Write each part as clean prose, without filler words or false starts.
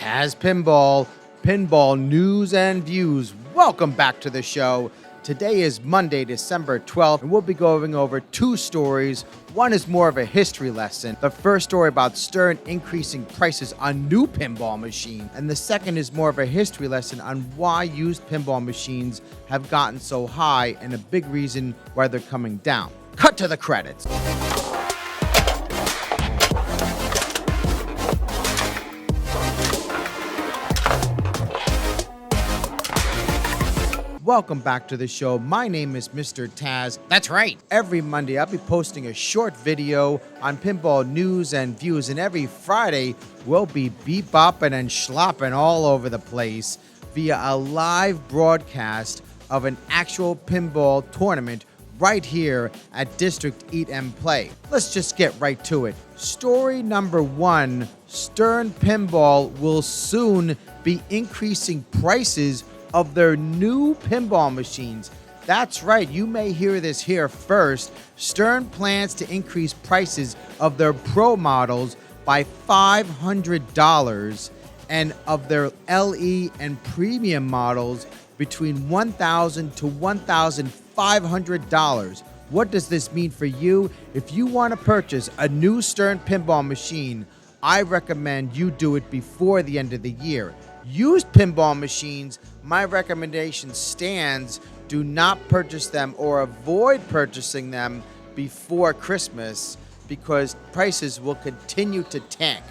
TAZpinball, Pinball News and Views. Welcome back to the show. Today is Monday, December 12th, and we'll be going over two stories. One is more of a history lesson. The first story about Stern increasing prices on new pinball machines, and the second is more of a history lesson on why used pinball machines have gotten so high and a big reason why they're coming down. Cut to the credits. Welcome back to the show. My name is Mr. Taz. That's right. Every Monday, I'll be posting a short video on pinball news and views, and every Friday, we'll be bebopping and schlopping all over the place via a live broadcast of an actual pinball tournament right here at District Eat and Play. Let's just get right to it. Story number one, Stern Pinball will soon be increasing prices of their new pinball machines. That's right, you may hear this here first. Stern plans to increase prices of their Pro models by $500 and of their LE and Premium models between $1,000 to $1,500. What does this mean for you? If you want to purchase a new Stern pinball machine, I recommend you do it before the end of the year. Used pinball machines, my recommendation stands. Do not purchase them or avoid purchasing them before Christmas because prices will continue to tank.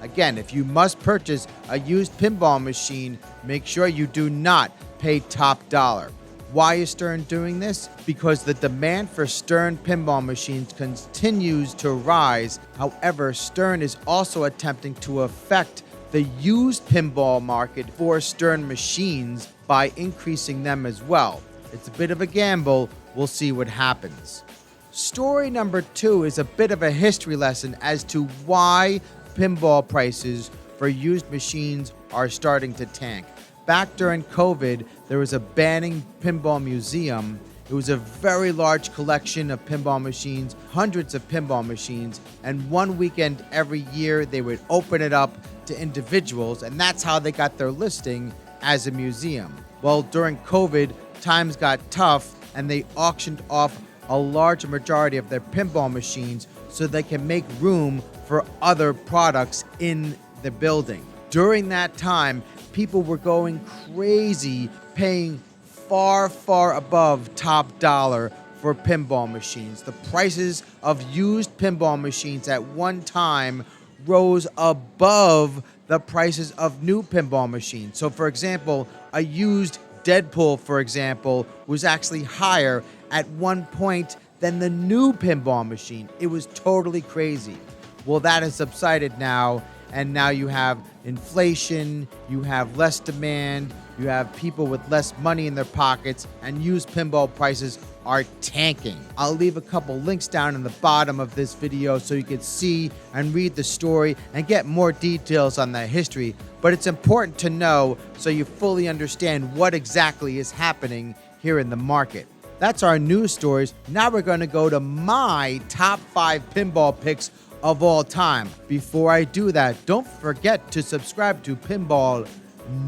Again, if you must purchase a used pinball machine, make sure you do not pay top dollar. Why is Stern doing this? Because the demand for Stern pinball machines continues to rise. However, Stern is also attempting to affect the used pinball market for Stern machines by increasing them as well. It's a bit of a gamble. We'll see what happens. Story number two is a bit of a history lesson as to why pinball prices for used machines are starting to tank. Back during COVID, there was a Banning Pinball Museum. It was a very large collection of pinball machines, hundreds of pinball machines, and one weekend every year they would open it up to individuals, and that's how they got their listing as a museum. Well, during COVID, times got tough, and they auctioned off a large majority of their pinball machines so they can make room for other products in the building. During that time, people were going crazy, paying far, far above top dollar for pinball machines. The prices of used pinball machines at one time rose above the prices of new pinball machines. So, for example, a used Deadpool, for example, was actually higher at one point than the new pinball machine. It was totally crazy. Well, that has subsided now, and now you have inflation, you have less demand, you have people with less money in their pockets, and used pinball prices are tanking. I'll leave a couple links down in the bottom of this video so you can see and read the story and get more details on the history, but it's important to know so you fully understand what exactly is happening here in the market. That's our news stories. Now we're going to go to my top 5 pinball picks of all time. Before I do that, don't forget to subscribe to Pinball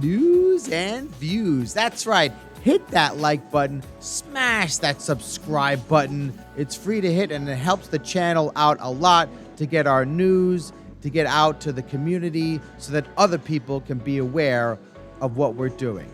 News and Views. That's right. Hit that like button, smash that subscribe button. It's free to hit and it helps the channel out a lot to get our news, to get out to the community so that other people can be aware of what we're doing.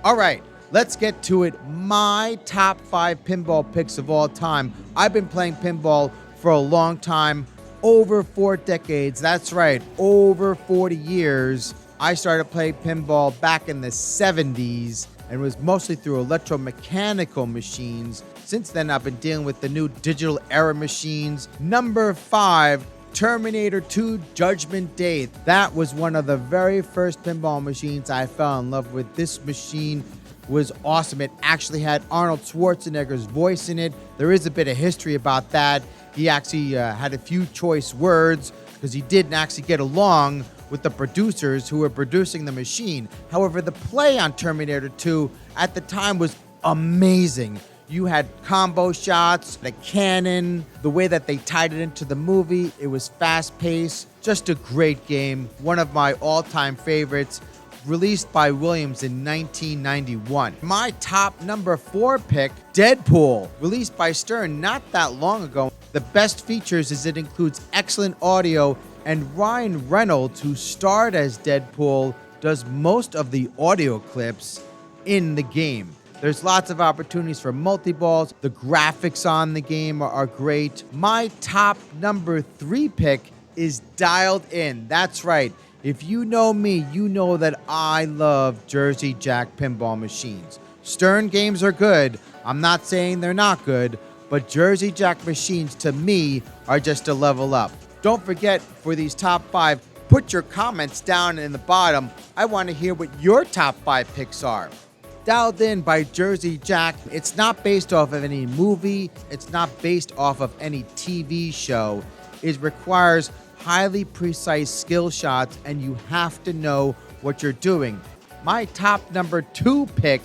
All right, let's get to it. My top 5 pinball picks of all time. I've been playing pinball for a long time, over 4 decades. That's right, over 40 years. I started playing pinball back in the 70s and was mostly through electromechanical machines. Since then, I've been dealing with the new digital era machines. Number 5, Terminator 2 Judgment Day. That was one of the very first pinball machines I fell in love with. This machine was awesome. It actually had Arnold Schwarzenegger's voice in it. There is a bit of history about that. He actually had a few choice words because he didn't actually get along with the producers who were producing the machine. However, the play on Terminator 2 at the time was amazing. You had combo shots, the cannon, the way that they tied it into the movie. It was fast-paced. Just a great game. One of my all-time favorites. Released by Williams in 1991. My top number 4 pick, Deadpool, released by Stern not that long ago. The best features is it includes excellent audio, and Ryan Reynolds, who starred as Deadpool, does most of the audio clips in the game. There's lots of opportunities for multi-balls. The graphics on the game are great. My top number 3 pick is Dialed In. That's right. If you know me, you know that I love Jersey Jack pinball machines. Stern games are good. I'm not saying they're not good, but Jersey Jack machines to me are just a level up. Don't forget, for these top 5, put your comments down in the bottom. I want to hear what your top 5 picks are. Dialed In by Jersey Jack. It's not based off of any movie. It's not based off of any TV show. It requires highly precise skill shots, and you have to know what you're doing. My top number 2 pick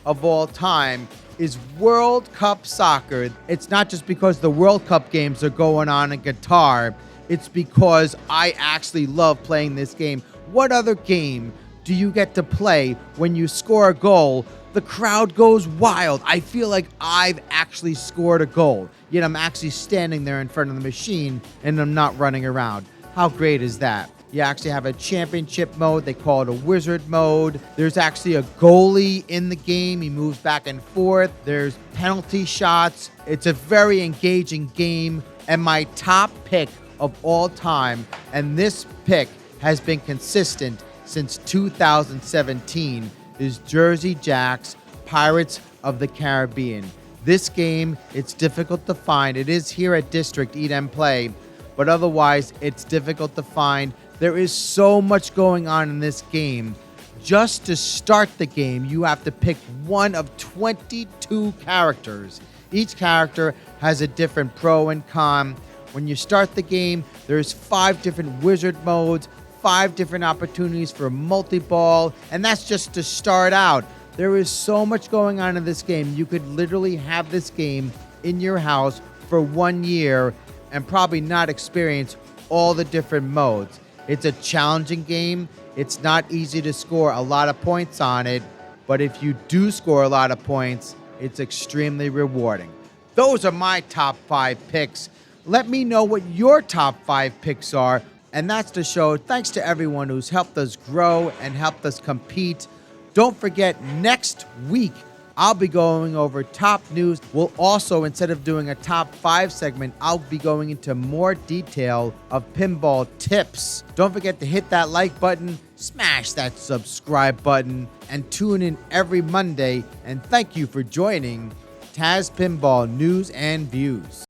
of all time is World Cup Soccer. It's not just because the World Cup games are going on in Qatar. It's because I actually love playing this game. What other game do you get to play when you score a goal? The crowd goes wild. I feel like I've actually scored a goal, yet I'm actually standing there in front of the machine and I'm not running around. How great is that? You actually have a championship mode. They call it a wizard mode. There's actually a goalie in the game. He moves back and forth. There's penalty shots. It's a very engaging game. And my top pick of all time, and this pick has been consistent since 2017, is Jersey Jack's Pirates of the Caribbean. This game, it's difficult to find. It is here at District Eat and Play, but otherwise it's difficult to find. There is so much going on in this game. Just to start the game, you have to pick one of 22 characters. Each character has a different pro and con. When you start the game, there's 5 different wizard modes, 5 different opportunities for multi-ball, and that's just to start out. There is so much going on in this game. You could literally have this game in your house for 1 year and probably not experience all the different modes. It's a challenging game. It's not easy to score a lot of points on it, but if you do score a lot of points, it's extremely rewarding. Those are my top 5 picks. Let me know what your top 5 picks are. And that's the show. Thanks to everyone who's helped us grow and helped us compete. Don't forget, next week, I'll be going over top news. We'll also, instead of doing a top 5 segment, I'll be going into more detail of pinball tips. Don't forget to hit that like button, smash that subscribe button, and tune in every Monday. And thank you for joining TAZpinball News and Views.